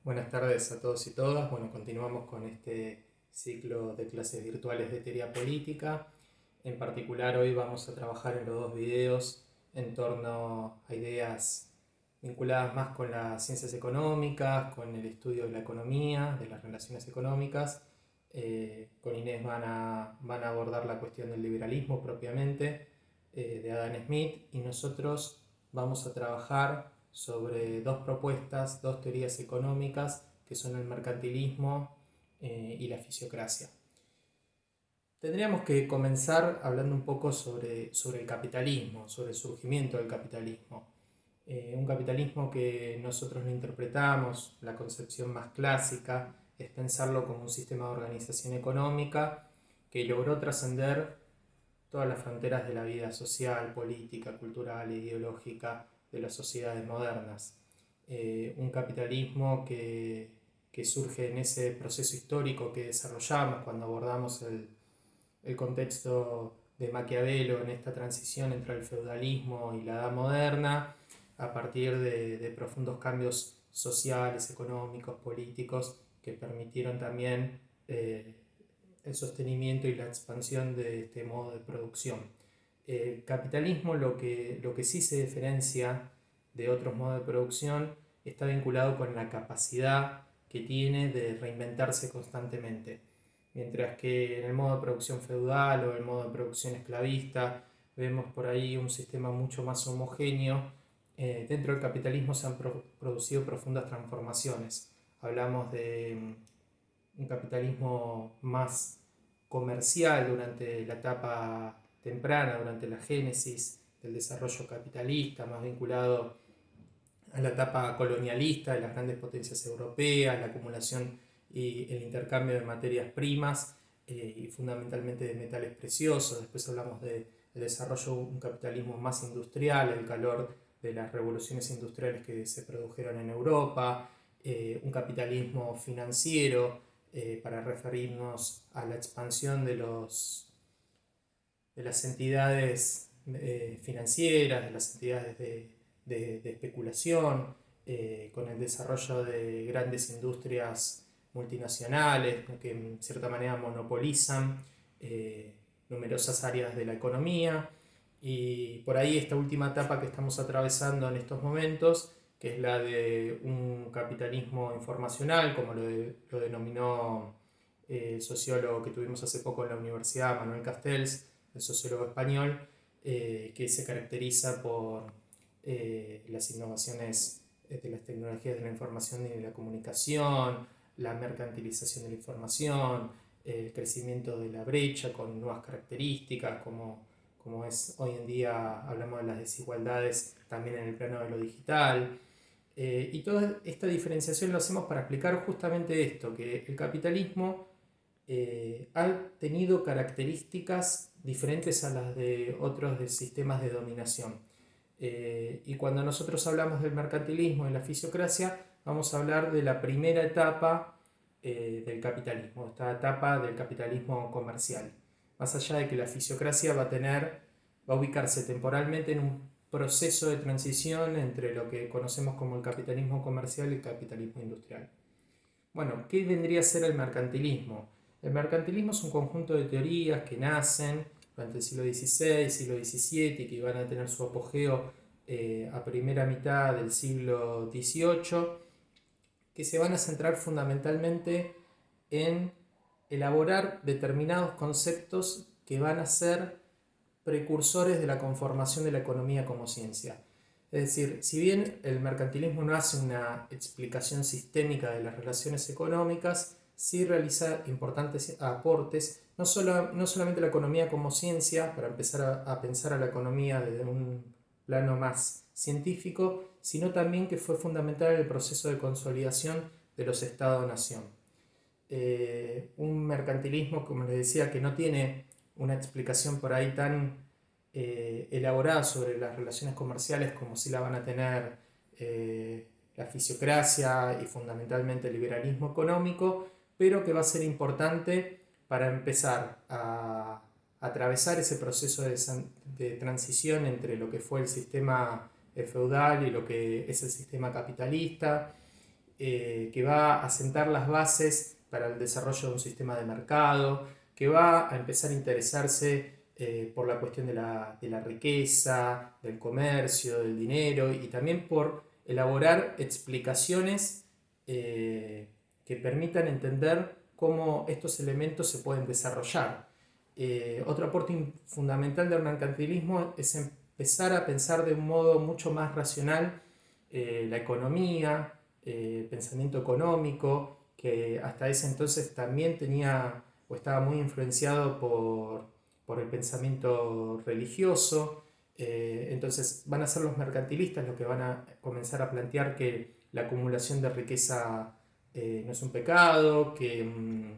Buenas tardes a todos y todas. Bueno, continuamos con este ciclo de clases virtuales de teoría política. En particular, hoy vamos a trabajar en los dos videos en torno a ideas vinculadas más con las ciencias económicas, con el estudio de la economía, de las relaciones económicas. Con Inés van a abordar la cuestión del liberalismo propiamente, de Adam Smith, y nosotros vamos a trabajar sobre dos propuestas, dos teorías económicas que son el mercantilismo y la fisiocracia. Tendríamos que comenzar hablando un poco sobre el capitalismo, sobre el surgimiento del capitalismo. Un capitalismo que nosotros lo interpretamos, la concepción más clásica es pensarlo como un sistema de organización económica que logró trascender todas las fronteras de la vida social, política, cultural e ideológica de las sociedades modernas. Un capitalismo que surge en ese proceso histórico que desarrollamos cuando abordamos el contexto de Maquiavelo en esta transición entre el feudalismo y la edad moderna, a partir de profundos cambios sociales, económicos, políticos, que permitieron también el sostenimiento y la expansión de este modo de producción. El capitalismo lo que sí se diferencia de otros modos de producción está vinculado con la capacidad que tiene de reinventarse constantemente. Mientras que en el modo de producción feudal o el modo de producción esclavista vemos por ahí un sistema mucho más homogéneo, dentro del capitalismo se han producido profundas transformaciones. Hablamos de un capitalismo más comercial durante la etapa temprana, durante la génesis del desarrollo capitalista, más vinculado a la etapa colonialista de las grandes potencias europeas, la acumulación y el intercambio de materias primas y fundamentalmente de metales preciosos. Después hablamos del desarrollo de un capitalismo más industrial, el calor de las revoluciones industriales que se produjeron en Europa, un capitalismo financiero para referirnos a la expansión de las entidades financieras, de las entidades de especulación, con el desarrollo de grandes industrias multinacionales que en cierta manera monopolizan numerosas áreas de la economía. Y por ahí esta última etapa que estamos atravesando en estos momentos, que es la de un capitalismo informacional, como lo denominó el sociólogo que tuvimos hace poco en la universidad, Manuel Castells, el sociólogo español, que se caracteriza por las innovaciones de las tecnologías de la información y de la comunicación, la mercantilización de la información, el crecimiento de la brecha con nuevas características, como es hoy en día, hablamos de las desigualdades también en el plano de lo digital. Y toda esta diferenciación lo hacemos para explicar justamente esto, que el capitalismo ha tenido características diferentes a las de otros de sistemas de dominación. Y cuando nosotros hablamos del mercantilismo y la fisiocracia, vamos a hablar de la primera etapa del capitalismo, esta etapa del capitalismo comercial. Más allá de que la fisiocracia va a ubicarse temporalmente en un proceso de transición entre lo que conocemos como el capitalismo comercial y el capitalismo industrial. Bueno, ¿qué vendría a ser el mercantilismo? El mercantilismo es un conjunto de teorías que nacen durante el siglo XVI, siglo XVII y que van a tener su apogeo a primera mitad del siglo XVIII, que se van a centrar fundamentalmente en elaborar determinados conceptos que van a ser precursores de la conformación de la economía como ciencia. Es decir, si bien el mercantilismo no hace una explicación sistémica de las relaciones económicas, sí realiza importantes aportes, no solamente la economía como ciencia, para empezar a pensar a la economía desde un plano más científico, sino también que fue fundamental en el proceso de consolidación de los Estados-nación. Un mercantilismo, como les decía, que no tiene una explicación por ahí tan elaborada sobre las relaciones comerciales como si la van a tener la fisiocracia y fundamentalmente el liberalismo económico, pero que va a ser importante para empezar a atravesar ese proceso de transición entre lo que fue el sistema feudal y lo que es el sistema capitalista, que va a sentar las bases para el desarrollo de un sistema de mercado, que va a empezar a interesarse por la cuestión de la riqueza, del comercio, del dinero y también por elaborar explicaciones que permitan entender cómo estos elementos se pueden desarrollar. Otro aporte fundamental del mercantilismo es empezar a pensar de un modo mucho más racional la economía, pensamiento económico, que hasta ese entonces también tenía o estaba muy influenciado por el pensamiento religioso. Entonces van a ser los mercantilistas los que van a comenzar a plantear que la acumulación de riqueza no es un pecado, que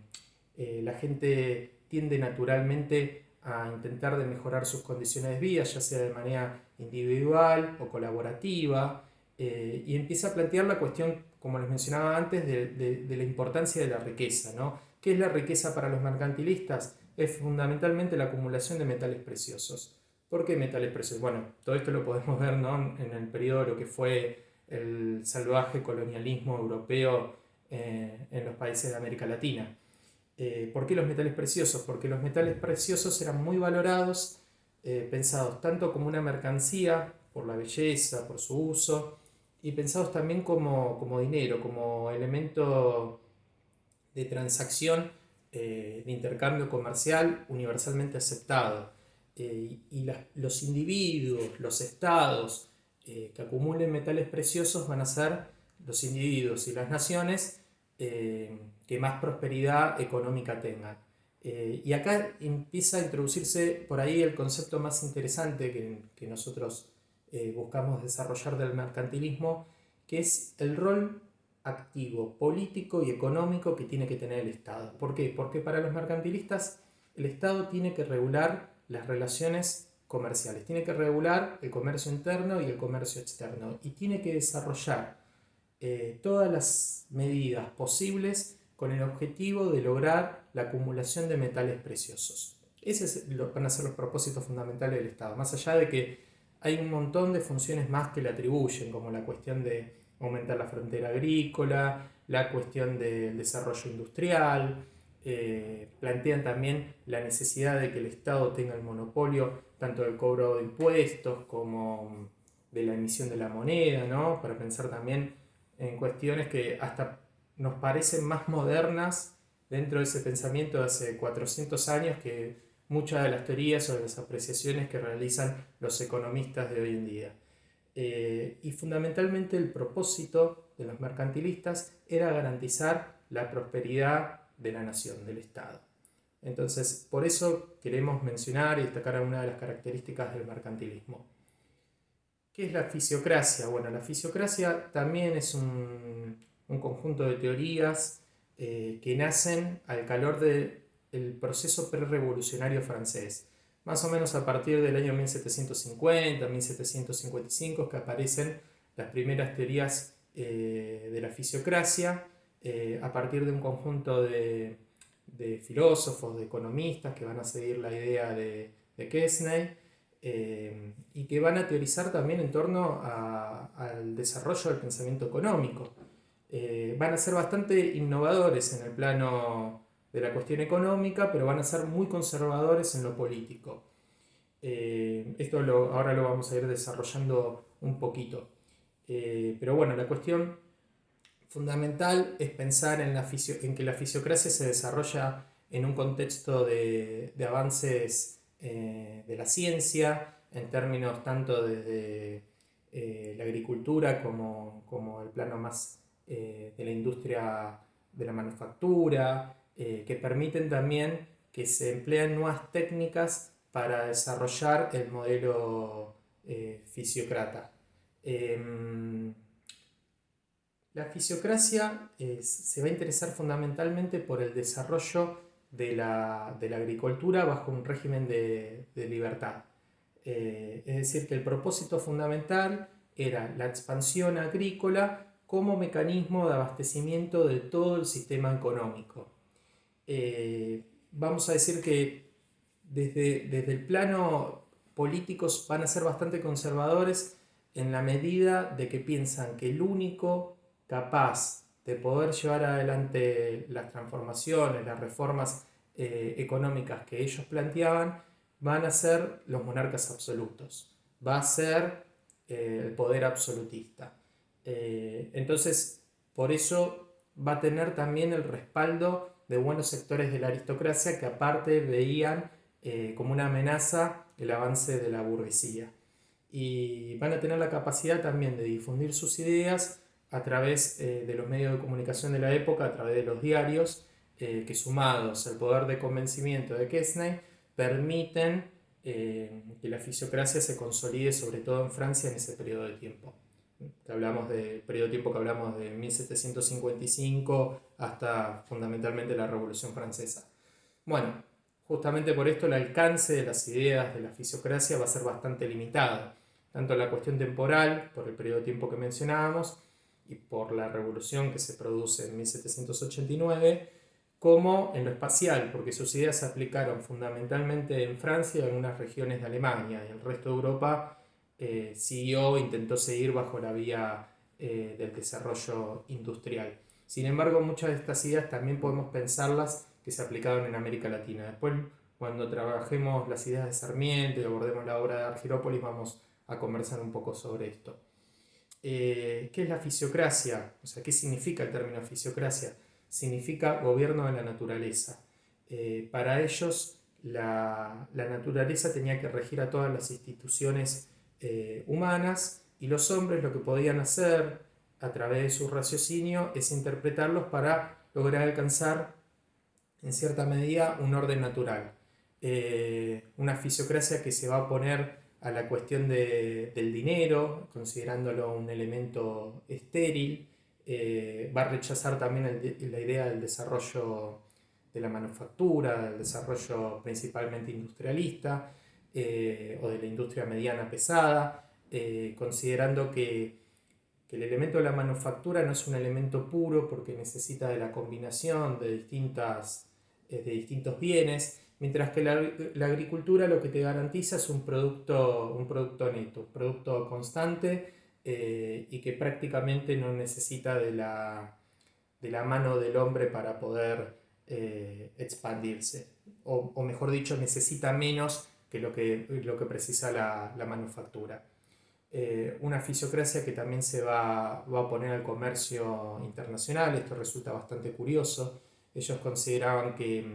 la gente tiende naturalmente a intentar de mejorar sus condiciones de vida, ya sea de manera individual o colaborativa, y empieza a plantear la cuestión, como les mencionaba antes, de la importancia de la riqueza, ¿no? ¿Qué es la riqueza para los mercantilistas? Es fundamentalmente la acumulación de metales preciosos. ¿Por qué metales preciosos? Bueno, todo esto lo podemos ver, ¿no?, en el periodo de lo que fue el salvaje colonialismo europeo en los países de América Latina. ¿Por qué los metales preciosos? Porque los metales preciosos eran muy valorados, pensados tanto como una mercancía, por la belleza, por su uso, y pensados también como dinero, como elemento de transacción, de intercambio comercial universalmente aceptado. Los individuos, los estados que acumulen metales preciosos van a ser los individuos y las naciones que más prosperidad económica tengan. Y acá empieza a introducirse por ahí el concepto más interesante que nosotros buscamos desarrollar del mercantilismo, que es el rol activo, político y económico que tiene que tener el Estado. ¿Por qué? Porque para los mercantilistas el Estado tiene que regular las relaciones comerciales, tiene que regular el comercio interno y el comercio externo y tiene que desarrollar todas las medidas posibles con el objetivo de lograr la acumulación de metales preciosos. Esos van a ser los propósitos fundamentales del Estado, más allá de que hay un montón de funciones más que le atribuyen, como la cuestión de aumentar la frontera agrícola, la cuestión del desarrollo industrial, plantean también la necesidad de que el Estado tenga el monopolio tanto del cobro de impuestos como de la emisión de la moneda, ¿no?, para pensar también en cuestiones que hasta nos parecen más modernas dentro de ese pensamiento de hace 400 años que muchas de las teorías o de las apreciaciones que realizan los economistas de hoy en día. Y fundamentalmente el propósito de los mercantilistas era garantizar la prosperidad de la nación, del Estado. Entonces, por eso queremos mencionar y destacar algunas de las características del mercantilismo. ¿Qué es la fisiocracia? Bueno, la fisiocracia también es un conjunto de teorías que nacen al calor del proceso prerevolucionario francés. Más o menos a partir del año 1750, 1755, que aparecen las primeras teorías de la fisiocracia, a partir de un conjunto de filósofos, de economistas que van a seguir la idea de Quesnay, y que van a teorizar también en torno al desarrollo del pensamiento económico. Van a ser bastante innovadores en el plano de la cuestión económica, pero van a ser muy conservadores en lo político. Esto ahora lo vamos a ir desarrollando un poquito. Pero bueno, la cuestión fundamental es pensar en que la fisiocracia se desarrolla en un contexto de avances de la ciencia, en términos tanto desde la agricultura como el plano más de la industria de la manufactura, que permiten también que se empleen nuevas técnicas para desarrollar el modelo fisiócrata. La fisiocracia se va a interesar fundamentalmente por el desarrollo de la agricultura bajo un régimen de libertad. Es decir, que el propósito fundamental era la expansión agrícola como mecanismo de abastecimiento de todo el sistema económico. Vamos a decir que desde el plano políticos van a ser bastante conservadores en la medida de que piensan que el único capaz de poder llevar adelante las transformaciones, las reformas económicas que ellos planteaban, van a ser los monarcas absolutos, va a ser el poder absolutista. Entonces, por eso va a tener también el respaldo de buenos sectores de la aristocracia que aparte veían como una amenaza el avance de la burguesía. Y van a tener la capacidad también de difundir sus ideas a través de los medios de comunicación de la época, a través de los diarios, que sumados al poder de convencimiento de Quesnay, permiten que la fisiocracia se consolide sobre todo en Francia en ese periodo de tiempo. Que hablamos del periodo de tiempo que hablamos de 1755 hasta fundamentalmente la Revolución Francesa. Bueno, justamente por esto el alcance de las ideas de la fisiocracia va a ser bastante limitado, tanto en la cuestión temporal, por el periodo de tiempo que mencionábamos, y por la revolución que se produce en 1789, como en lo espacial, porque sus ideas se aplicaron fundamentalmente en Francia y en algunas regiones de Alemania, y el resto de Europa intentó seguir bajo la vía del desarrollo industrial. Sin embargo, muchas de estas ideas también podemos pensarlas que se aplicaron en América Latina. Después, cuando trabajemos las ideas de Sarmiento y abordemos la obra de Argyrópolis, vamos a conversar un poco sobre esto. ¿Qué es la fisiocracia? O sea, ¿qué significa el término fisiocracia? Significa gobierno de la naturaleza. Para ellos, la naturaleza tenía que regir a todas las instituciones humanas, y los hombres lo que podían hacer a través de su raciocinio es interpretarlos para lograr alcanzar en cierta medida un orden natural. Una fisiocracia que se va a oponer a la cuestión del dinero, considerándolo un elemento estéril. Va a rechazar también la idea del desarrollo de la manufactura, del desarrollo principalmente industrialista, o de la industria mediana pesada, considerando que el elemento de la manufactura no es un elemento puro porque necesita de la combinación de distintos bienes, mientras que la agricultura lo que te garantiza es un producto neto, un producto constante, y que prácticamente no necesita de la mano del hombre para poder expandirse, o mejor dicho, necesita menos que lo que precisa la manufactura. Una fisiocracia que también se va a oponer al comercio internacional. Esto resulta bastante curioso. Ellos consideraban que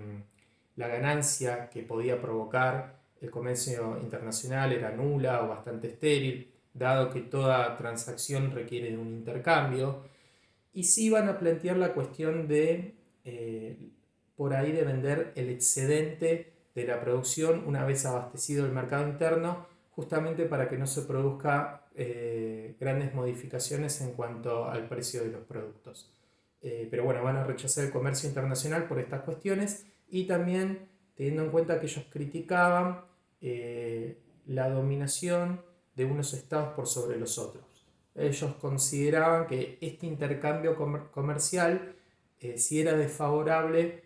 la ganancia que podía provocar el comercio internacional era nula o bastante estéril, dado que toda transacción requiere de un intercambio, y sí van a plantear la cuestión de por ahí de vender el excedente de la producción una vez abastecido el mercado interno, justamente para que no se produzca grandes modificaciones en cuanto al precio de los productos. Pero bueno, van a rechazar el comercio internacional por estas cuestiones, y también teniendo en cuenta que ellos criticaban la dominación de unos estados por sobre los otros. Ellos consideraban que este intercambio comercial, si era desfavorable,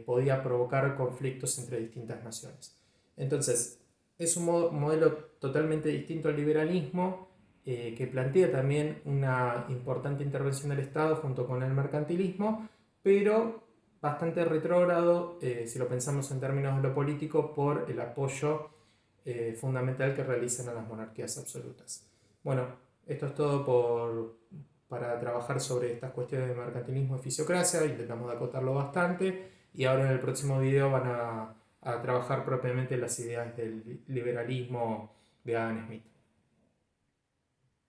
podía provocar conflictos entre distintas naciones. Entonces, es un modelo totalmente distinto al liberalismo, que plantea también una importante intervención del Estado junto con el mercantilismo, pero bastante retrógrado, si lo pensamos en términos de lo político, por el apoyo fundamental que realizan a las monarquías absolutas. Bueno, esto es todo para trabajar sobre estas cuestiones de mercantilismo y fisiocracia. Intentamos acotarlo bastante, y ahora en el próximo video van a trabajar propiamente las ideas del liberalismo de Adam Smith.